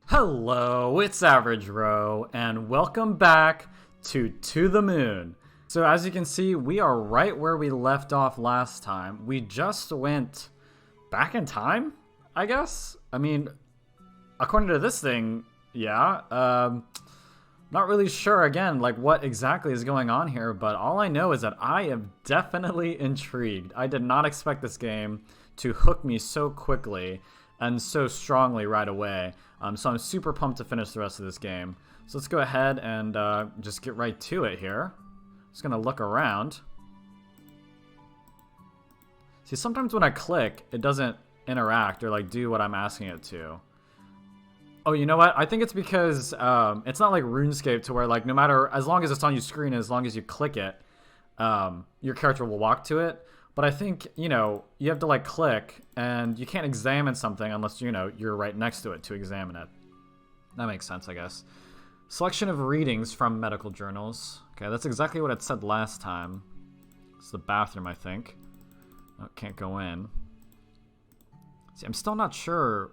Hello, it's Average Row, and welcome back to the Moon. So as you can see, we are right where we left off last time. We just went back in time, I guess? I mean, according to this thing, yeah. Not really sure, again, like what exactly is going on here, but all I know is that I am definitely intrigued. I did not expect this game to hook me so quickly and so strongly right away. So I'm super pumped to finish the rest of this game. So let's go ahead and just get right to it here. Just gonna look around. See, sometimes when I click, it doesn't interact or like do what I'm asking it to. Oh, you know what? I think it's because it's not like RuneScape to where like no matter, as long as it's on your screen, as long as you click it, your character will walk to it. But I think, you know, you have to like click and you can't examine something unless, you know, you're right next to it to examine it. That makes sense, I guess. Selection of readings from medical journals. Okay, that's exactly what it said last time. It's the bathroom, I think. Oh, can't go in. See, I'm still not sure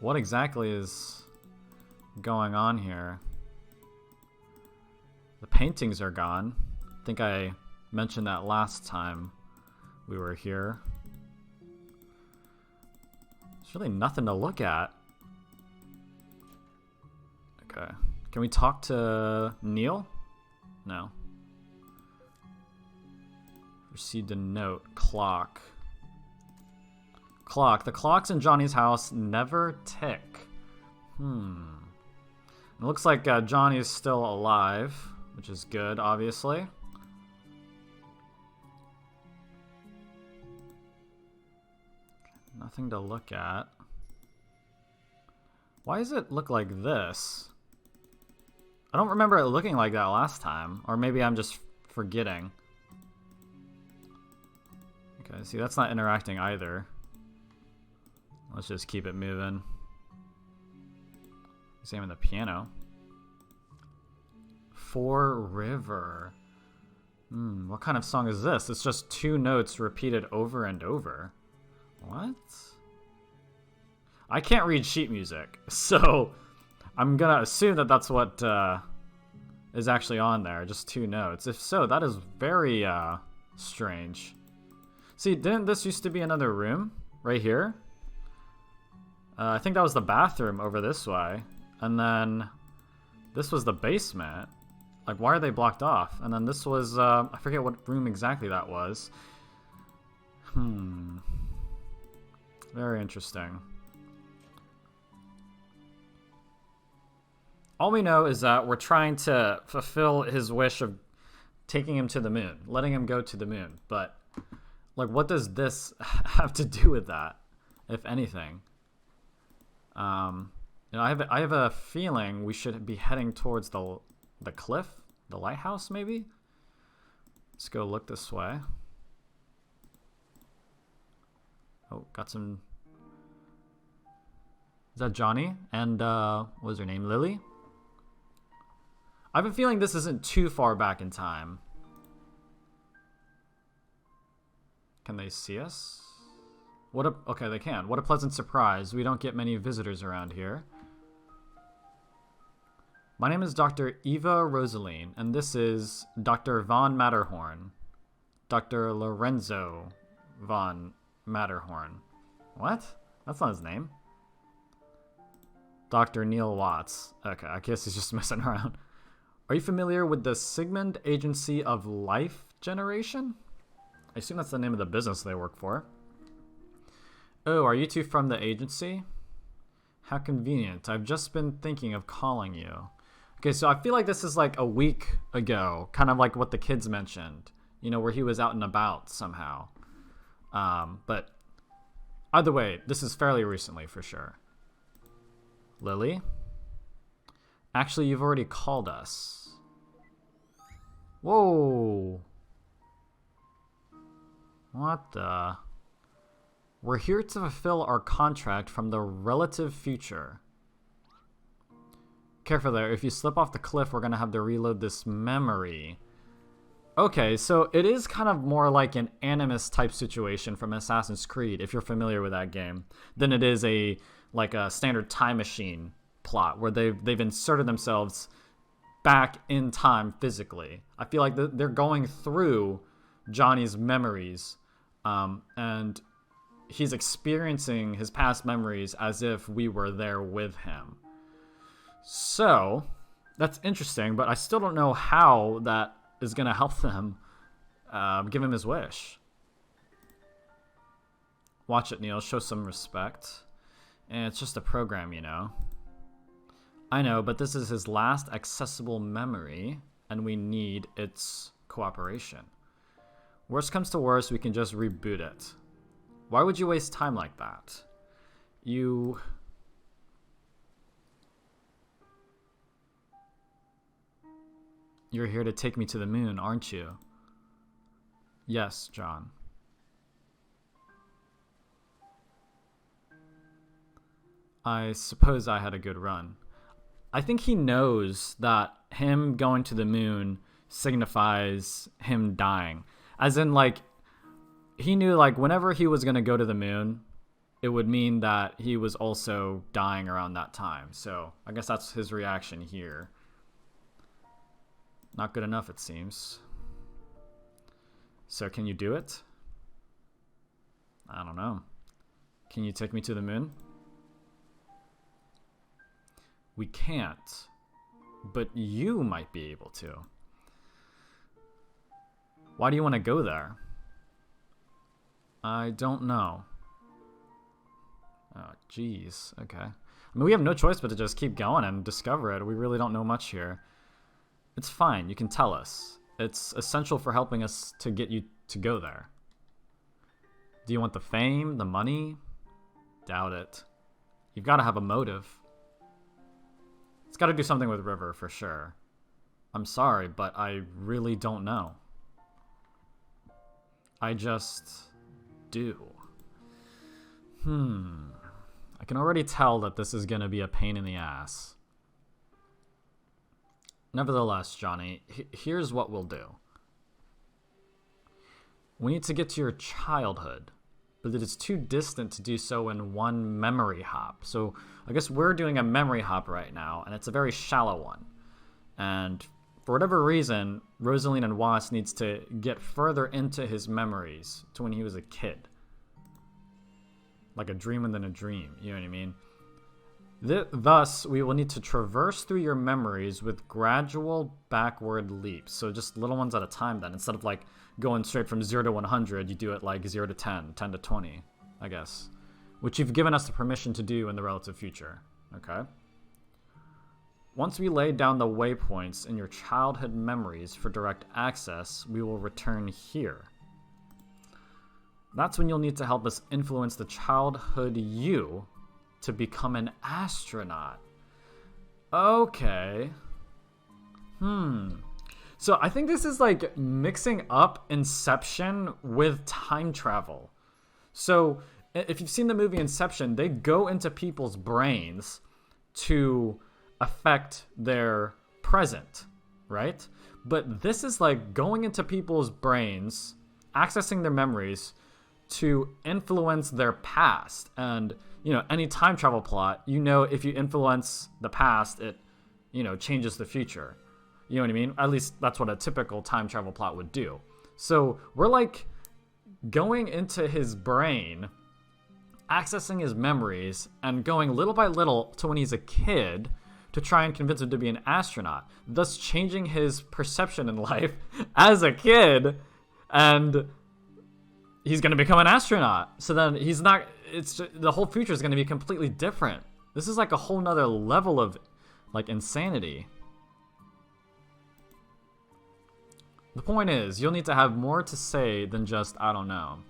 what exactly is going on here. The paintings are gone. I think I mentioned that last time we were here. There's really nothing to look at. Okay. Can we talk to Neil? No. Received a note. Clock. Clock. The clocks in Johnny's house never tick. It looks like Johnny is still alive, which is good, obviously. Nothing to look at. Why does it look like this? I don't remember it looking like that last time. Or maybe I'm just forgetting. Okay, see, that's not interacting either. Let's just keep it moving. Examine the piano. Four River. What kind of song is this? It's just two notes repeated over and over. What? I can't read sheet music, so I'm gonna assume that that's what is actually on there, just two notes. If so, that is very strange. See, didn't this used to be another room right here? I think that was the bathroom over this way, and then this was the basement. Like, why are they blocked off? And then this was, I forget what room exactly that was. Very interesting. All we know is that we're trying to fulfill his wish of taking him to the moon, letting him go to the moon. But, like, what does this have to do with that, if anything? You know, I have a feeling we should be heading towards the cliff, the lighthouse, maybe. Let's go look this way. Oh, got some. Is that Johnny? And what was her name? Lily? I have a feeling this isn't too far back in time. Can they see us? Okay, they can. What a pleasant surprise. We don't get many visitors around here. My name is Dr. Eva Rosalene, and this is Dr. von Matterhorn. Dr. Lorenzo von Matterhorn. What? That's not his name. Dr. Neil Watts. Okay, I guess he's just messing around. Are you familiar with the Sigmund Agency of Life Generation? I assume that's the name of the business they work for. Oh, are you two from the agency? How convenient. I've just been thinking of calling you. Okay, so I feel like this is like a week ago, kind of like what the kids mentioned, you know, where he was out and about somehow. But either way, this is fairly recently for sure. Lily? Actually, you've already called us. Whoa. What the? We're here to fulfill our contract from the relative future. Careful there. If you slip off the cliff, we're going to have to reload this memory. Okay, so it is kind of more like an Animus type situation from Assassin's Creed, if you're familiar with that game, than it is a like a standard time machine plot where they've inserted themselves back in time physically. I feel like they're going through Johnny's memories, and he's experiencing his past memories as if we were there with him. So that's interesting, but I still don't know how that is going to help them give him his wish. Watch it, Neil. Show some respect. And it's just a program, you know. I know, but this is his last accessible memory, and we need its cooperation. Worst comes to worst, we can just reboot it. Why would you waste time like that? You're here to take me to the moon, aren't you? Yes, John. I suppose I had a good run. I think he knows that him going to the moon signifies him dying. As in, like, he knew, like, whenever he was going to go to the moon, it would mean that he was also dying around that time. So I guess that's his reaction here. Not good enough, it seems. So can you do it? I don't know. Can you take me to the moon? We can't, but you might be able to. Why do you want to go there? I don't know. Oh, jeez. Okay. I mean, we have no choice but to just keep going and discover it. We really don't know much here. It's fine. You can tell us. It's essential for helping us to get you to go there. Do you want the fame, the money? Doubt it. You've got to have a motive. It's got to do something with River, for sure. I'm sorry, but I really don't know. I just do. I can already tell that this is going to be a pain in the ass. Nevertheless, Johnny, here's what we'll do. We need to get to your childhood, but it is too distant to do so in one memory hop. So I guess we're doing a memory hop right now, and it's a very shallow one. And for whatever reason, Rosalene and Was needs to get further into his memories to when he was a kid. Like a dream within a dream, you know what I mean? Thus, we will need to traverse through your memories with gradual backward leaps. So just little ones at a time then. Instead of like going straight from 0 to 100, you do it like 0 to 10, 10 to 20, I guess. Which you've given us the permission to do in the relative future, okay? Once we lay down the waypoints in your childhood memories for direct access, we will return here. That's when you'll need to help us influence the childhood you to become an astronaut. Okay. So I think this is like mixing up Inception with time travel. So if you've seen the movie Inception, they go into people's brains to affect their present, right? But this is like going into people's brains, accessing their memories to influence their past. And you know, any time travel plot, you know, if you influence the past, it, you know, changes the future. You know what I mean? At least that's what a typical time travel plot would do. So we're like going into his brain, accessing his memories, and going little by little to when he's a kid to try and convince him to be an astronaut, thus changing his perception in life as a kid, and he's going to become an astronaut. So then he's not, it's the whole future is going to be completely different. This is like a whole nother level of like insanity. The point is, you'll need to have more to say than just I don't know.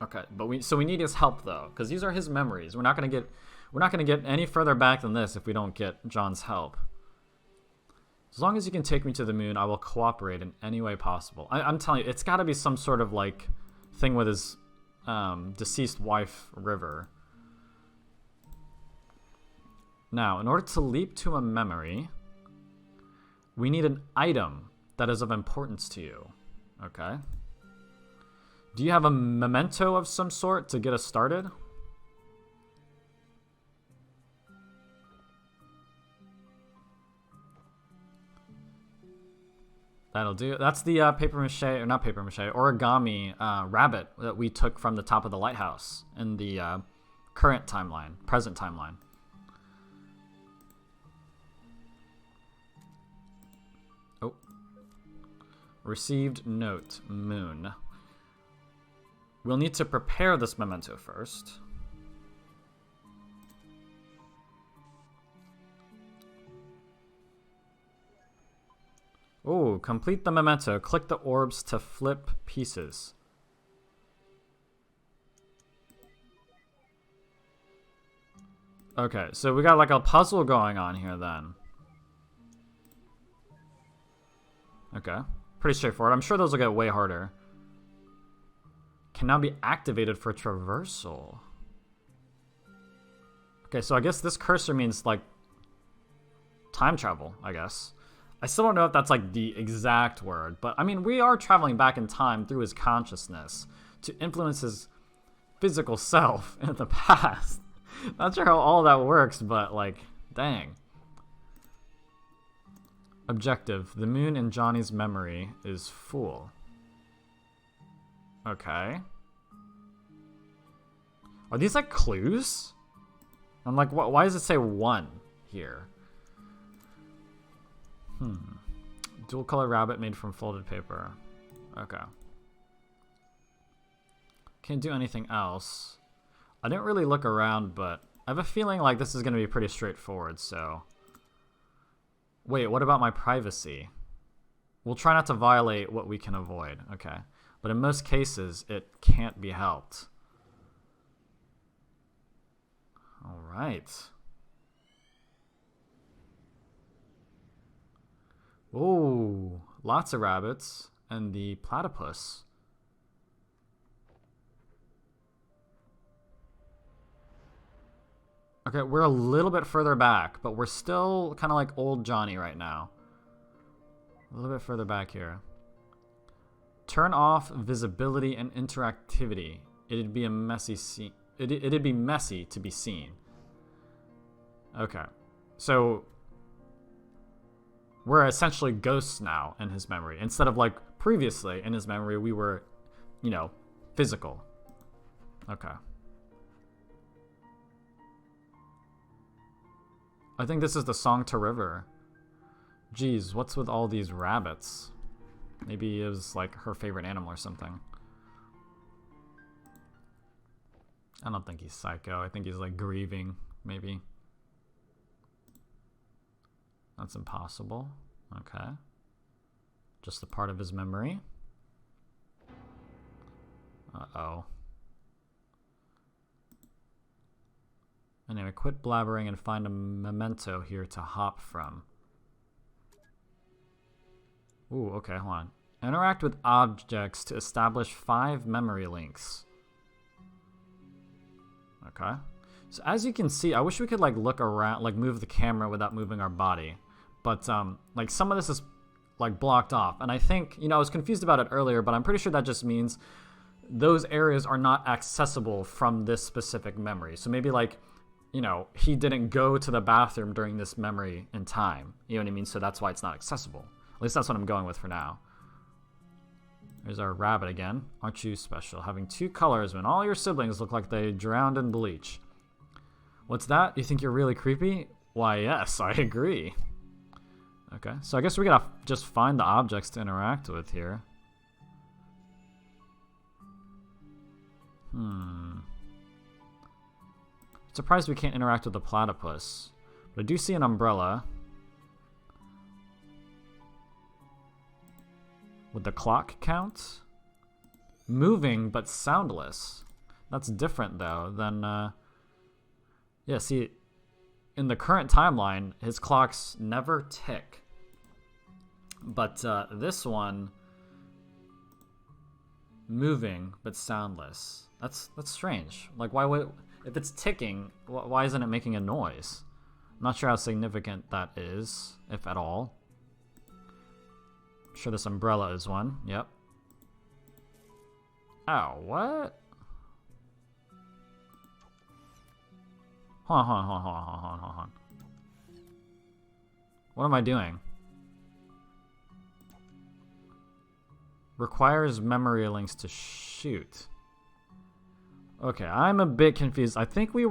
Okay, but we need his help though, because these are his memories. We're not gonna get any further back than this if we don't get John's help. As long as you can take me to the moon, I will cooperate in any way possible. I'm telling you, it's got to be some sort of like thing with his deceased wife, River. Now, in order to leap to a memory, we need an item that is of importance to you. Okay? Do you have a memento of some sort to get us started? That'll do. That's the paper mache, or not paper mache, origami rabbit that we took from the top of the lighthouse in the current timeline, present timeline. Oh. Received note, moon. We'll need to prepare this memento first. Oh, complete the memento. Click the orbs to flip pieces. Okay, so we got like a puzzle going on here then. Okay, pretty straightforward. I'm sure those will get way harder. Can now be activated for traversal. Okay, so I guess this cursor means like time travel, I guess. I still don't know if that's like the exact word, but I mean, we are traveling back in time through his consciousness to influence his physical self in the past. Not sure how all that works, but like, dang. Objective. The moon in Johnny's memory is full. Okay. Are these like clues? I'm like, why does it say 1 here? Dual color rabbit made from folded paper. Okay. Can't do anything else. I didn't really look around, but I have a feeling like this is going to be pretty straightforward, so... Wait, what about my privacy? We'll try not to violate what we can avoid. Okay. But in most cases, it can't be helped. Alright. Oh, lots of rabbits and the platypus. Okay, we're a little bit further back, but we're still kind of like old Johnny right now. A little bit further back here. Turn off visibility and interactivity. It'd be a messy scene. It'd be messy to be seen. Okay, so we're essentially ghosts now in his memory. Instead of like previously in his memory, we were, you know, physical. Okay. I think this is the song to River. Geez, what's with all these rabbits? Maybe it was like her favorite animal or something. I don't think he's psycho. I think he's like grieving, maybe. That's impossible. Okay. Just a part of his memory. Uh-oh. Anyway, quit blabbering and find a memento here to hop from. Ooh, okay, hold on. Interact with objects to establish 5 memory links. Okay. So as you can see, I wish we could like look around, like move the camera without moving our body. But like some of this is like blocked off. And I think, you know, I was confused about it earlier, but I'm pretty sure that just means those areas are not accessible from this specific memory. So maybe like, you know, he didn't go to the bathroom during this memory in time. You know what I mean? So that's why it's not accessible. At least that's what I'm going with for now. There's our rabbit again. Aren't you special? Having 2 colors when all your siblings look like they drowned in bleach. What's that? You think you're really creepy? Why, yes, I agree. Okay, so I guess we gotta just find the objects to interact with here. Surprised we can't interact with the platypus. But I do see an umbrella. Would the clock count? Moving, but soundless. That's different, though, than... Yeah, see, in the current timeline, his clocks never tick. But this one... Moving, but soundless. That's strange. Like, why would... If it's ticking, why isn't it making a noise? I'm not sure how significant that is, if at all. I'm sure this umbrella is one. Yep. Oh, what? Hold on. What am I doing? Requires memory links to shoot. Okay, I'm a bit confused. I think we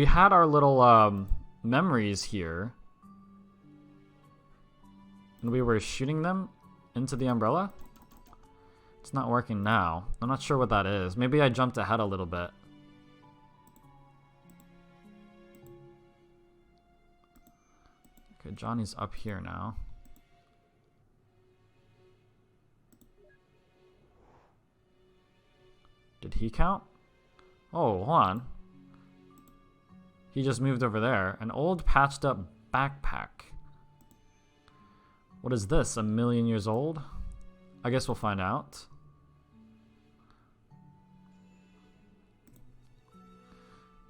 had our little memories here. And we were shooting them into the umbrella? It's not working now. I'm not sure what that is. Maybe I jumped ahead a little bit. Okay, Johnny's up here now. Did he count? Oh, hold on. He just moved over there. An old patched up backpack. What is this? 1,000,000 years old? I guess we'll find out.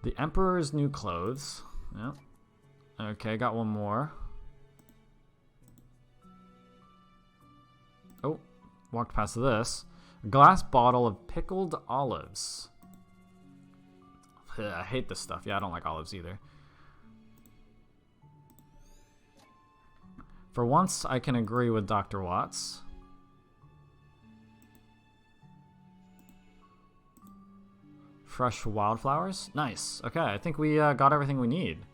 The Emperor's new clothes. Yep. Okay, got one more. Oh, walked past this. A glass bottle of pickled olives. Ugh, I hate this stuff. Yeah, I don't like olives either. For once, I can agree with Dr. Watts. Fresh wildflowers? Nice. Okay, I think we got everything we need.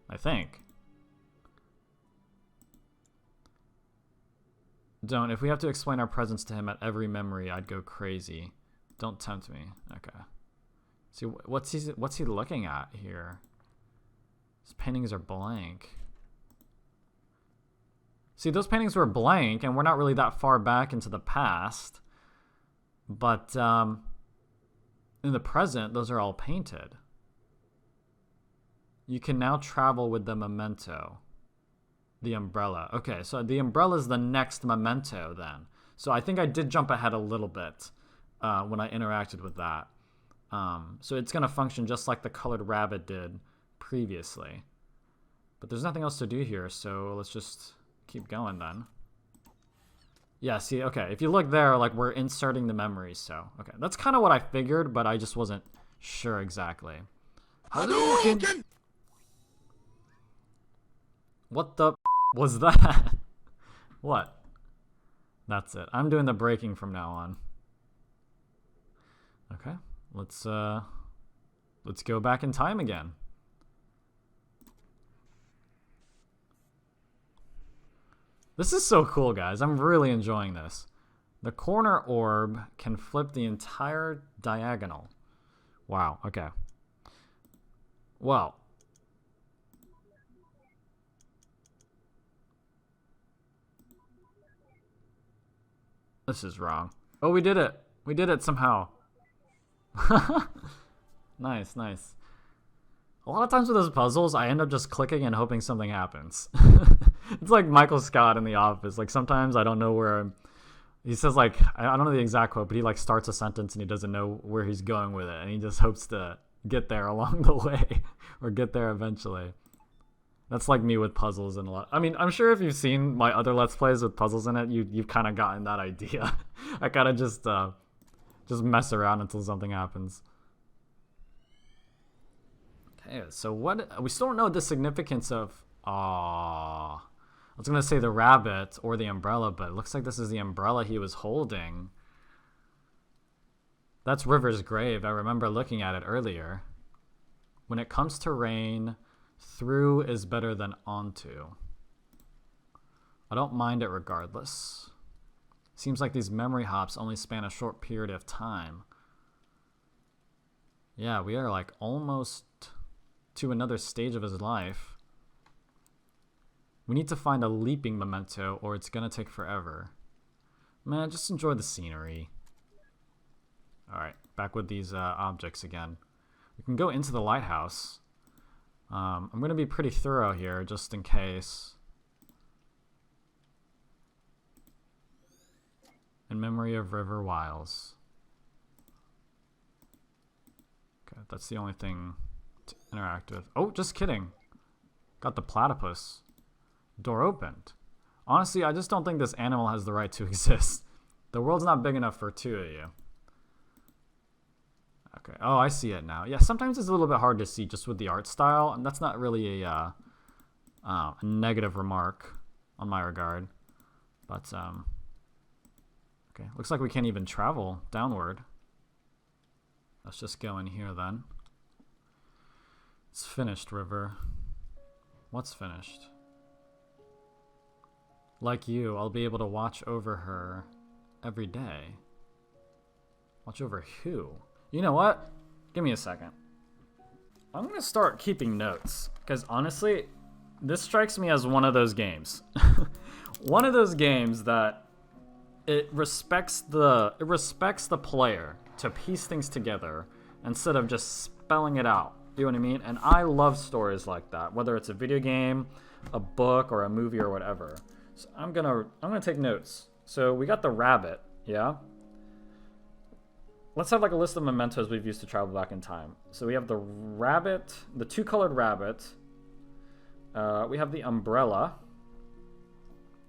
I think. Don't. If we have to explain our presence to him at every memory, I'd go crazy. Don't tempt me. Okay. See, what's he looking at here? His paintings are blank. See, those paintings were blank, and we're not really that far back into the past. But in the present, those are all painted. You can now travel with the memento. The umbrella. Okay, so the umbrella is the next memento then. So I think I did jump ahead a little bit when I interacted with that. So it's going to function just like the colored rabbit did previously. But there's nothing else to do here, so let's just keep going then. Yeah, see, okay, if you look there, like, we're inserting the memories, so, okay. That's kind of what I figured, but I just wasn't sure exactly. Hadouken! What the was that? What? That's it. I'm doing the breaking from now on. Okay, let's go back in time again. This is so cool, guys. I'm really enjoying this. The corner orb can flip the entire diagonal. Wow, okay. Well. This is wrong. Oh, we did it. We did it somehow. Nice, nice. A lot of times with those puzzles, I end up just clicking and hoping something happens. It's like Michael Scott in The Office. Like, sometimes I don't know where he says, like, I don't know the exact quote, but he like starts a sentence and he doesn't know where he's going with it, and he just hopes to get there along the way or get there eventually. That's like me with puzzles and a lot. I mean, I'm sure if you've seen my other Let's Plays with puzzles in it, you've kind of gotten that idea. I kind of just mess around until something happens. Okay, so what? We still don't know the significance of. I was gonna say the rabbit or the umbrella, but it looks like this is the umbrella he was holding. That's River's grave. I remember looking at it earlier. When it comes to rain, through is better than onto. I don't mind it regardless. Seems like these memory hops only span a short period of time. Yeah, we are like almost to another stage of his life. We need to find a leaping memento or it's gonna take forever. Man, just enjoy the scenery. Alright, back with these objects again. We can go into the lighthouse. I'm gonna be pretty thorough here just in case. In memory of River Wiles. Okay, that's the only thing to interact with. Oh, just kidding. Got the platypus. Door opened. Honestly, I just don't think this animal has the right to exist. The world's not big enough for two of you. Okay. Oh, I see it now. Yeah, sometimes it's a little bit hard to see just with the art style, and that's not really a negative remark on my regard. But, okay. Looks like we can't even travel downward. Let's just go in here then. It's finished, River. What's finished? Like you, I'll be able to watch over her every day. Watch over who? You know what? Give me a second. I'm gonna start keeping notes, because honestly, this strikes me as one of those games. One of those games that it respects the player to piece things together instead of just spelling it out. You know what I mean? And I love stories like that, whether it's a video game, a book, or a movie or whatever. So I'm gonna take notes. So we got the rabbit, yeah? Let's have like a list of mementos we've used to travel back in time. So we have the rabbit, the two-colored rabbit. We have the umbrella.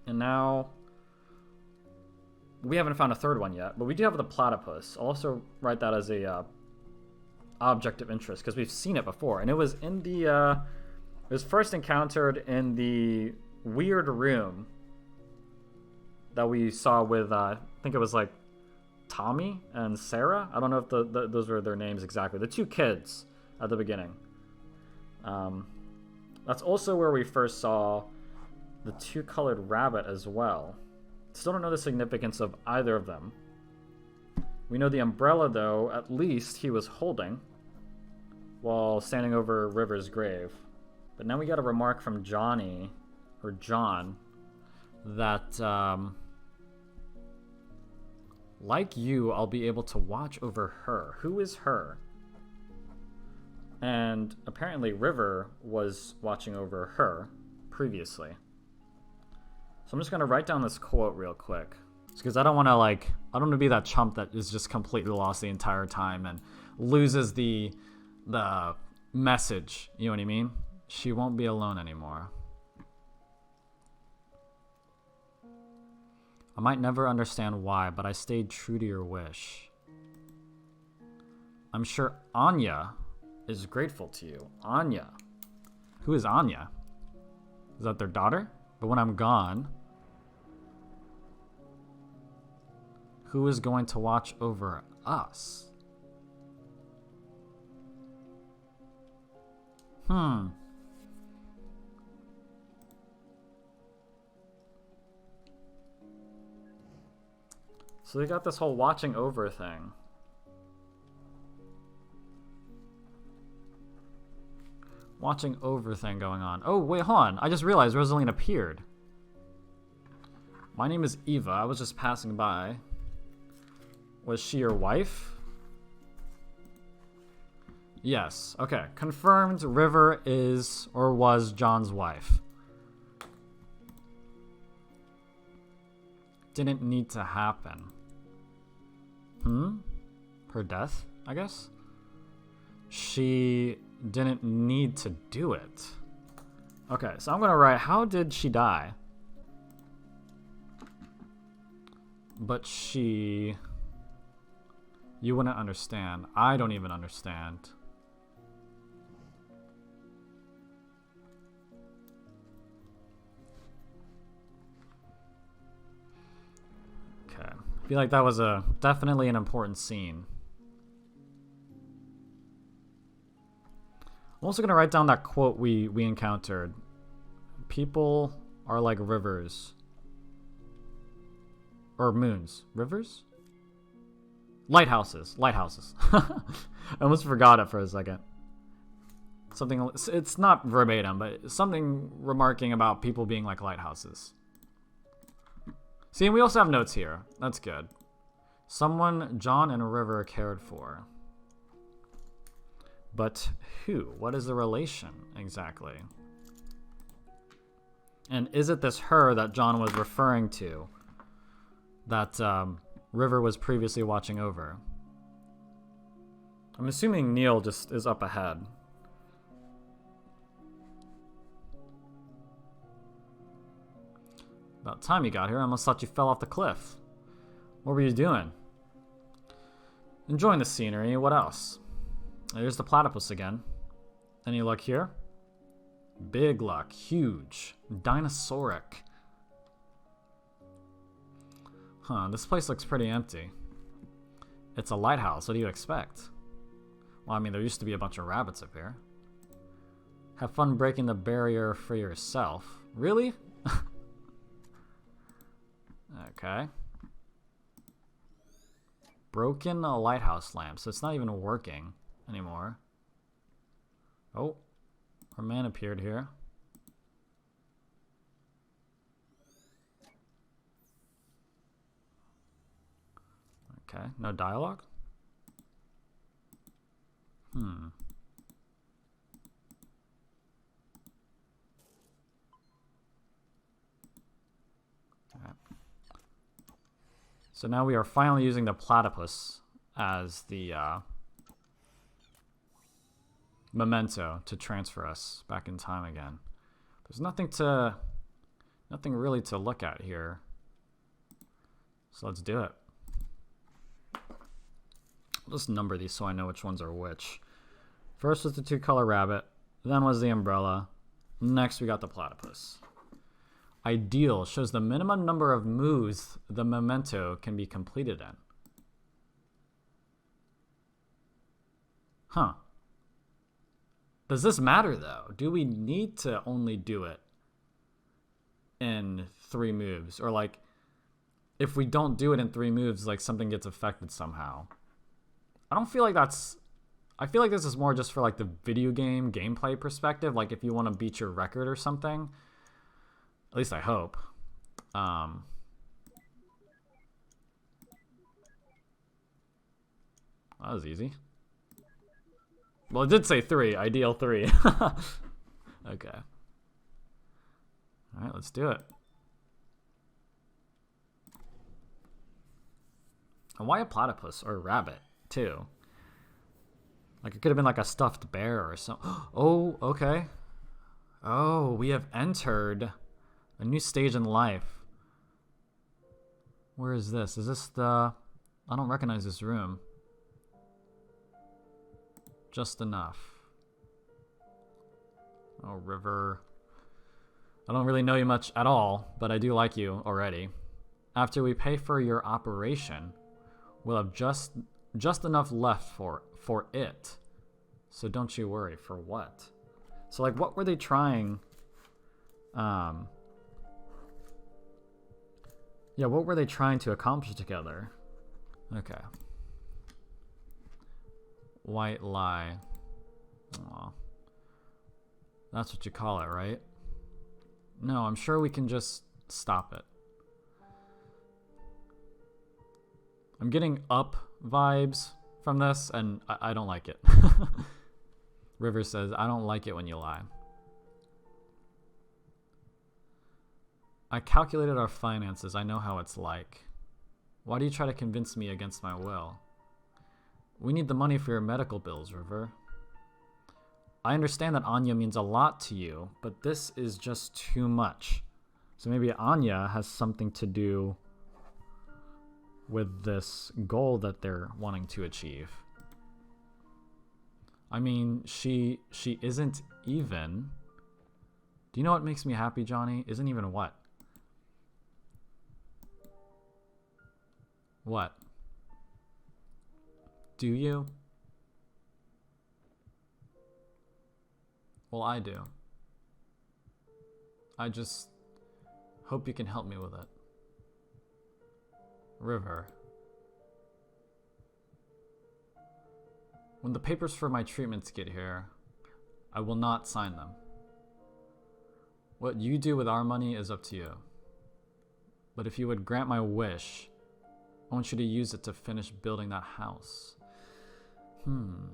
And now we haven't found a third one yet, but we do have the platypus. I'll also write that as a object of interest because we've seen it before, and it was in the it was first encountered in the weird room that we saw with I think it was like Tommy and Sarah. I don't know if those were their names exactly. The two kids at the beginning. That's also where we first saw the two-colored rabbit as well. Still don't know the significance of either of them. We know the umbrella, though, at least he was holding while standing over River's grave. But now we got a remark from Johnny, or John, that, like you, I'll be able to watch over her. Who is her? And apparently River was watching over her previously. So I'm just going to write down this quote real quick. Because I don't want to be that chump that is just completely lost the entire time and loses the message. You know what I mean? She won't be alone anymore. I might never understand why, but I stayed true to your wish. I'm sure Anya is grateful to you. Anya. Who is Anya? Is that their daughter? But when I'm gone, who is going to watch over us? So they got this whole watching over thing. Watching over thing going on. Oh, wait, hold on. I just realized Rosalene appeared. My name is Eva. I was just passing by. Was she your wife? Yes. Okay. Confirmed River is or was John's wife. Didn't need to happen. Her death, I guess? She didn't need to do it. Okay, so I'm gonna write, how did she die? But she... You wouldn't understand. I don't even understand. Okay. I feel like that was definitely an important scene. I'm also going to write down that quote we encountered. People are like rivers. Or moons. Rivers? Lighthouses. Lighthouses. I almost forgot it for a second. Something, it's not verbatim, but something remarking about people being like lighthouses. See, and we also have notes here. That's good. Someone John and River cared for. But who? What is the relation exactly? And is it this her that John was referring to that River was previously watching over? I'm assuming Neil just is up ahead. About time you got here. I almost thought you fell off the cliff. What were you doing? Enjoying the scenery. What else? There's the platypus again. Any luck here? Big luck. Huge. Dinosauric. Huh, this place looks pretty empty. It's a lighthouse, what do you expect? Well, I mean, there used to be a bunch of rabbits up here. Have fun breaking the barrier for yourself. Really? Okay. Broken a lighthouse lamp, so it's not even working anymore. Oh, our man appeared here. Okay, no dialogue? Okay. So now we are finally using the platypus as the memento to transfer us back in time again. There's nothing really to look at here. So let's do it. I'll just number these so I know which ones are which. First was the 2-color rabbit, then was the umbrella, next we got the platypus. Ideal shows the minimum number of moves the memento can be completed in. Huh. Does this matter though? Do we need to only do it in 3 moves? Or like, if we don't do it in 3 moves, like something gets affected somehow? I don't feel like that's... I feel like this is more just for like the video game gameplay perspective. Like if you want to beat your record or something. At least I hope. That was easy. Well, it did say 3. Ideal 3. Okay. Alright, let's do it. And why a platypus or a rabbit, too? Like, it could have been like a stuffed bear or something. Oh, okay. Oh, we have entered a new stage in life. Where is this? Is this the... I don't recognize this room. Just enough. Oh, River. I don't really know you much at all, but I do like you already. After we pay for your operation, we'll have just enough left for it. So don't you worry. For what? So like, what were they trying? Yeah, what were they trying to accomplish together? Okay. White lie. Aw. That's what you call it, right? No, I'm sure we can just stop it. I'm getting up vibes from this, and I don't like it. River says, I don't like it when you lie. I calculated our finances. I know how it's like. Why do you try to convince me against my will? We need the money for your medical bills, River. I understand that Anya means a lot to you, but this is just too much. So maybe Anya has something to do with this goal that they're wanting to achieve. I mean, she isn't even. Do you know what makes me happy, Johnny? Isn't even what? What? Do you? Well, I do. I just hope you can help me with it. River. When the papers for my treatments get here, I will not sign them. What you do with our money is up to you. But if you would grant my wish, I want you to use it to finish building that house. And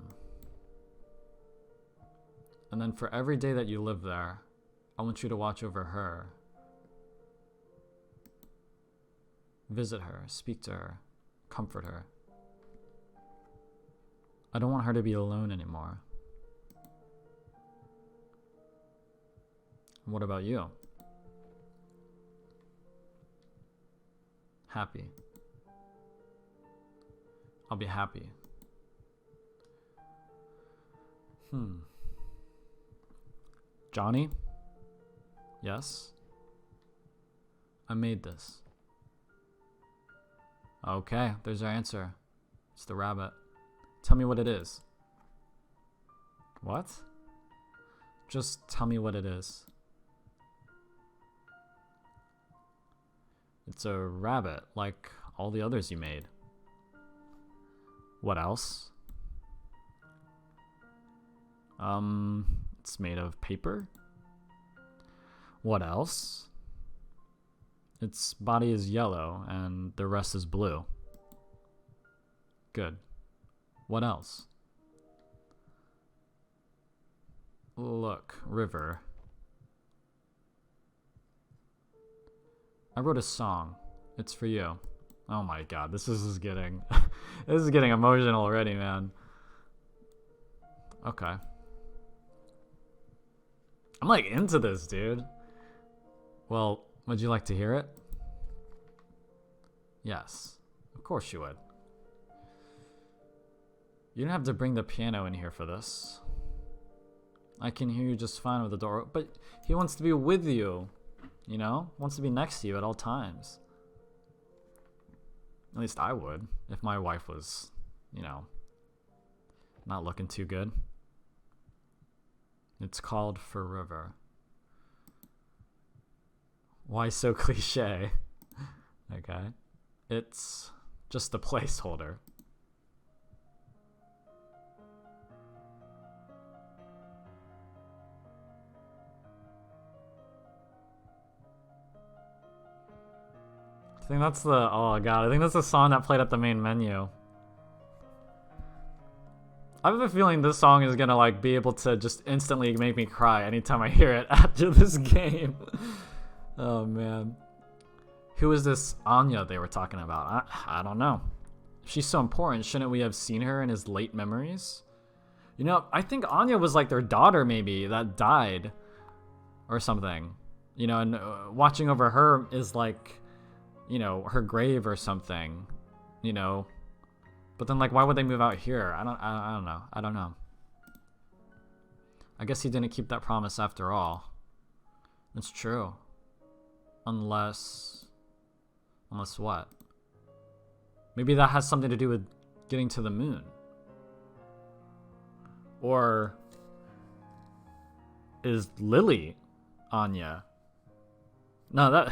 then for every day that you live there, I want you to watch over her. Visit her, speak to her, comfort her. I don't want her to be alone anymore. And what about you? Happy. I'll be happy. Johnny? Yes? I made this. Okay, there's our answer. It's the rabbit. Tell me what it is. What? Just tell me what it is. It's a rabbit, like all the others you made. What else? It's made of paper. What else? Its body is yellow and the rest is blue. Good. What else? Look, River. I wrote a song. It's for you. Oh my god, this is getting this is getting emotional already, man. Okay. I'm like into this, dude. Well, would you like to hear it? Yes. Of course you would. You don't have to bring the piano in here for this. I can hear you just fine with the door, but he wants to be with you, you know? Wants to be next to you at all times. At least I would, if my wife was, you know, not looking too good. It's called For River. Why so cliche? Okay. It's just a placeholder. I think that's the, oh god, I think that's the song that played at the main menu. I have a feeling this song is gonna like be able to just instantly make me cry anytime I hear it after this game. Oh man. Who is this Anya they were talking about? I don't know. If she's so important, shouldn't we have seen her in his late memories? You know, I think Anya was like their daughter maybe that died or something. You know, and watching over her is like, you know, her grave or something, you know. But then like why would they move out here? I don't know. I guess he didn't keep that promise after all. It's true. Unless what? Maybe that has something to do with getting to the moon. Or is Lily Anya? No,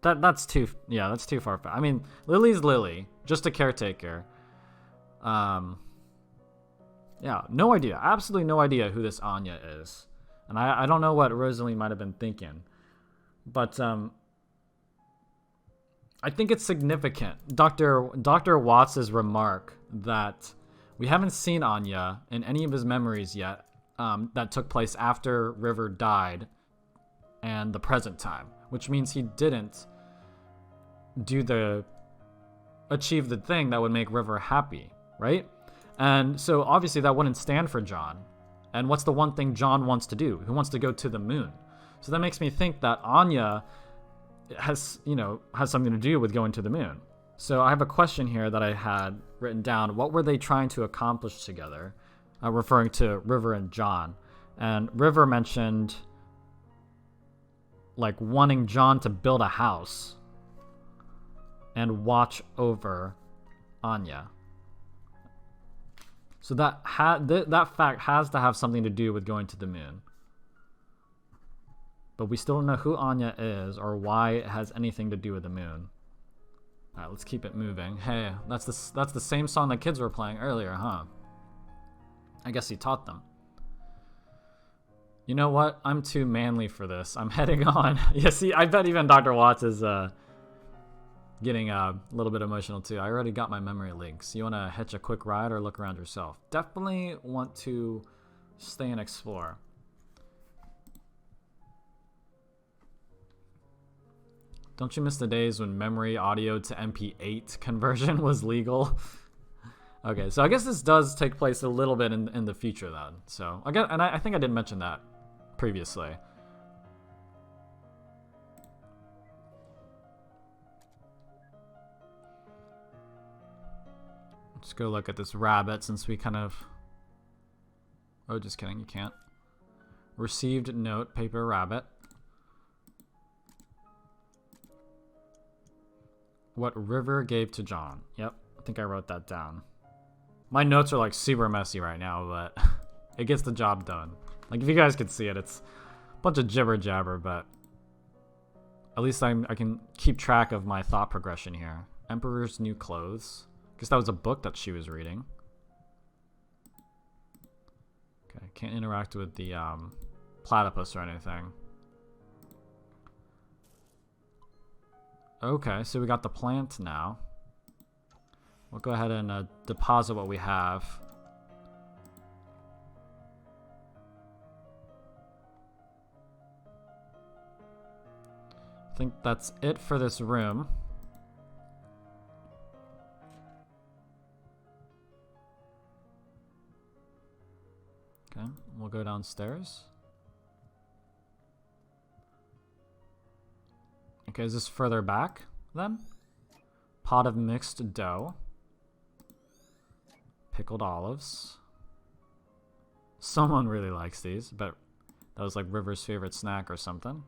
that's too, yeah, that's too far. I mean, Lily's Lily, just a caretaker. Yeah, no idea. Absolutely no idea who this Anya is. And I don't know what Rosalie might have been thinking. But I think it's significant. Dr. Watts' remark that we haven't seen Anya in any of his memories yet that took place after River died and the present time, which means he didn't achieve the thing that would make River happy, right? And so obviously that wouldn't stand for John. And what's the one thing John wants to do? He wants to go to the moon. So that makes me think that Anya has something to do with going to the moon. So I have a question here that I had written down. What were they trying to accomplish together? Referring to River and John. And River mentioned like wanting John to build a house and watch over Anya. So that fact has to have something to do with going to the moon. But we still don't know who Anya is or why it has anything to do with the moon. All right, let's keep it moving. Hey, that's the same song the kids were playing earlier, huh? I guess he taught them. You know what? I'm too manly for this. I'm heading on. Yeah, see, I bet even Dr. Watts is getting a little bit emotional too. I already got my memory links. You want to hitch a quick ride or look around yourself? Definitely want to stay and explore. Don't you miss the days when memory audio to MP8 conversion was legal? Okay, so I guess this does take place a little bit in the future then. So again, and I think I did mention that previously. Let's go look at this rabbit since we kind of... Oh, just kidding, you can't. Received note, paper rabbit. what River gave to John. Yep, I think I wrote that down. My notes are like super messy right now, but it gets the job done. Like if you guys could see it, it's a bunch of jibber jabber, but at least I can keep track of my thought progression here. Emperor's New Clothes. Guess that was a book that she was reading. Okay, can't interact with the platypus or anything. Okay, so we got the plant now. We'll go ahead and deposit what we have. I think that's it for this room. Okay, we'll go downstairs. Okay, is this further back then? Pot of mixed dough. Pickled olives. Someone really likes these, but that was like River's favorite snack or something.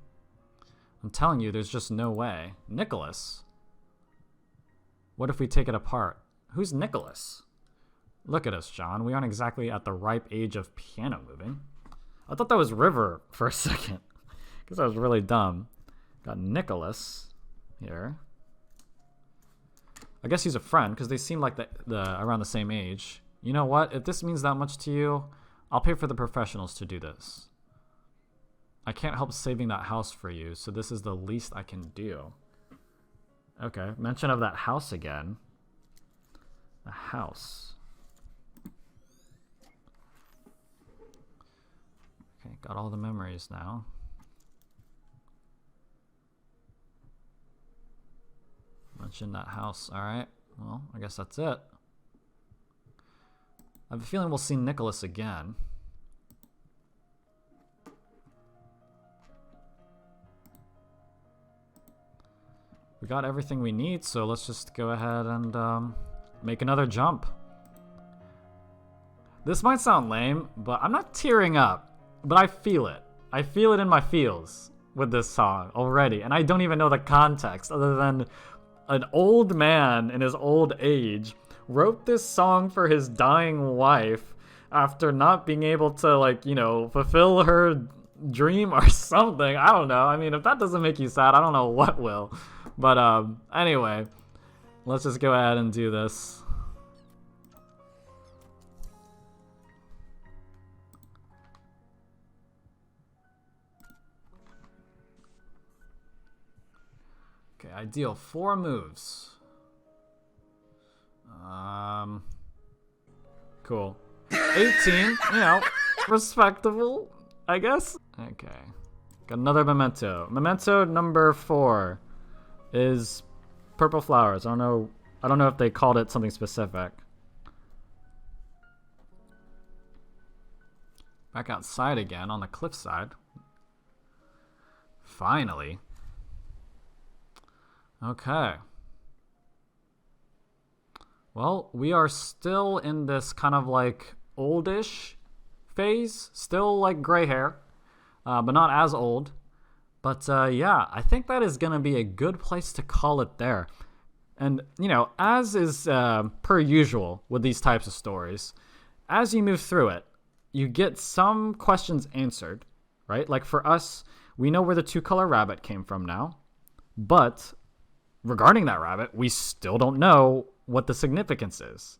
I'm telling you, there's just no way. Nicholas? What if we take it apart? Who's Nicholas? Look at us, John. We aren't exactly at the ripe age of piano moving. I thought that was River for a second, because I was really dumb. Got Nicholas here. I guess he's a friend, because they seem like around the same age. You know what? If this means that much to you, I'll pay for the professionals to do this. I can't help saving that house for you, so this is the least I can do. Okay, mention of that house again. A house. Okay, got all the memories now. Mention that house. Alright, well, I guess that's it. I have a feeling we'll see Nicholas again. We got everything we need, so let's just go ahead and make another jump. This might sound lame, but I'm not tearing up, but I feel it. I feel it in my feels with this song already, and I don't even know the context other than an old man in his old age wrote this song for his dying wife after not being able to, like, you know, fulfill her dream or something. I don't know. I mean, if that doesn't make you sad, I don't know what will. But anyway, let's just go ahead and do this. Okay, ideal 4 moves. Cool. 18, you know, respectable, I guess. Okay, got another memento. Memento number 4 is purple flowers. I don't know if they called it something specific. Back outside again on the cliffside. Finally. Okay. Well, we are still in this kind of like oldish phase. Still like gray hair, but not as old. But yeah, I think that is going to be a good place to call it there. And, you know, as is per usual with these types of stories, as you move through it, you get some questions answered, right? Like for us, we know where the 2-color rabbit came from now. But regarding that rabbit, we still don't know what the significance is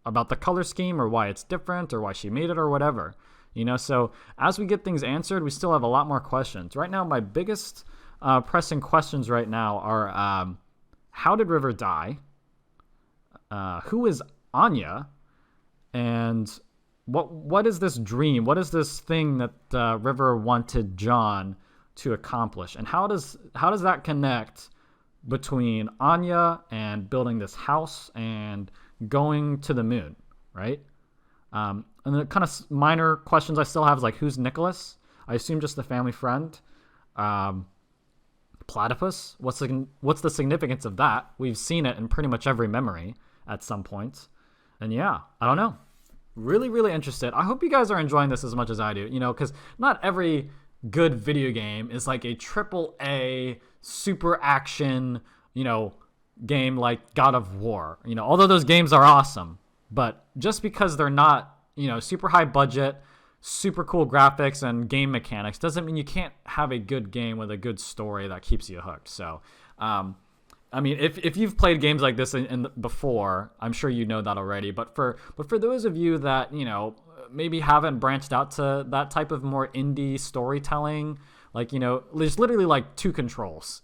about the color scheme or why it's different or why she made it or whatever. You know, so as we get things answered, we still have a lot more questions. Right now, my biggest pressing questions right now are how did River die? Who is Anya? And what is this dream? What is this thing that River wanted John to accomplish? And how does that connect between Anya and building this house and going to the moon, right? And the kind of minor questions I still have is like, who's Nicholas? I assume just the family friend. Platypus? What's the significance of that? We've seen it in pretty much every memory at some point. And yeah, I don't know. Really, really interested. I hope you guys are enjoying this as much as I do, you know, because not every good video game is like a AAA super action, you know, game like God of War. You know, although those games are awesome, but just because they're not, you know, super high budget, super cool graphics and game mechanics doesn't mean you can't have a good game with a good story that keeps you hooked. So, I mean, if you've played games like this before, I'm sure you know that already. But for those of you that, you know, maybe haven't branched out to that type of more indie storytelling, like, you know, there's literally like 2 controls.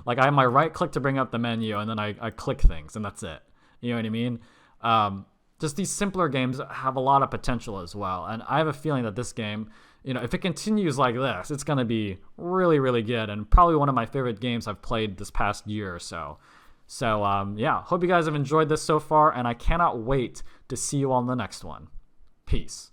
Like I have my right click to bring up the menu, and then I click things, and that's it. You know what I mean? Just these simpler games have a lot of potential as well. And I have a feeling that this game, you know, if it continues like this, it's going to be really, really good, and probably one of my favorite games I've played this past year or so. So, yeah, hope you guys have enjoyed this so far, and I cannot wait to see you on the next one. Peace.